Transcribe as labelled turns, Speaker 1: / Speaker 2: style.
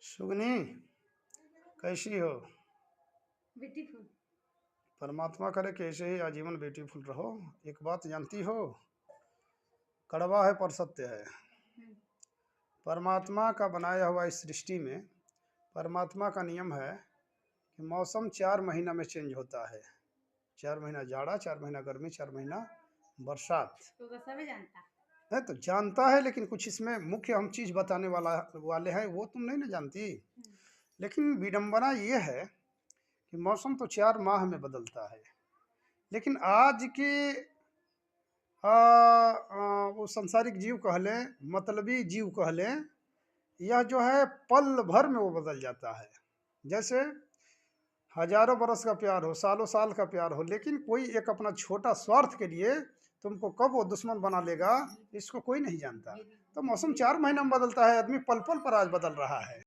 Speaker 1: सुगनी, कैसी हो?
Speaker 2: ब्यूटीफुल।
Speaker 1: परमात्मा करे कि ऐसे ही आजीवन ब्यूटीफुल रहो। एक बात जानती हो, कड़वा है पर सत्य है। परमात्मा का बनाया हुआ इस सृष्टि में परमात्मा का नियम है कि मौसम 4 महीना में चेंज होता है। 4 महीना जाड़ा, 4 महीना गर्मी, 4 महीना बरसात।
Speaker 2: तो बस सब जानता।
Speaker 1: है तो जानता है, लेकिन कुछ इसमें मुख्य हम चीज़ बताने वाले हैं, वो तुम नहीं ना जानती। लेकिन विडंबना ये है कि मौसम तो 4 माह में बदलता है, लेकिन आज के वो संसारिक जीव कह लें, मतलबी जीव कह लें, यह जो है पल भर में वो बदल जाता है। जैसे हजारों बरस का प्यार हो, सालों साल का प्यार हो, लेकिन कोई एक अपना छोटा स्वार्थ के लिए तुमको कब वो दुश्मन बना लेगा, इसको कोई नहीं जानता। तो मौसम 4 महीना में बदलता है, आदमी पल पल पर आज बदल रहा है।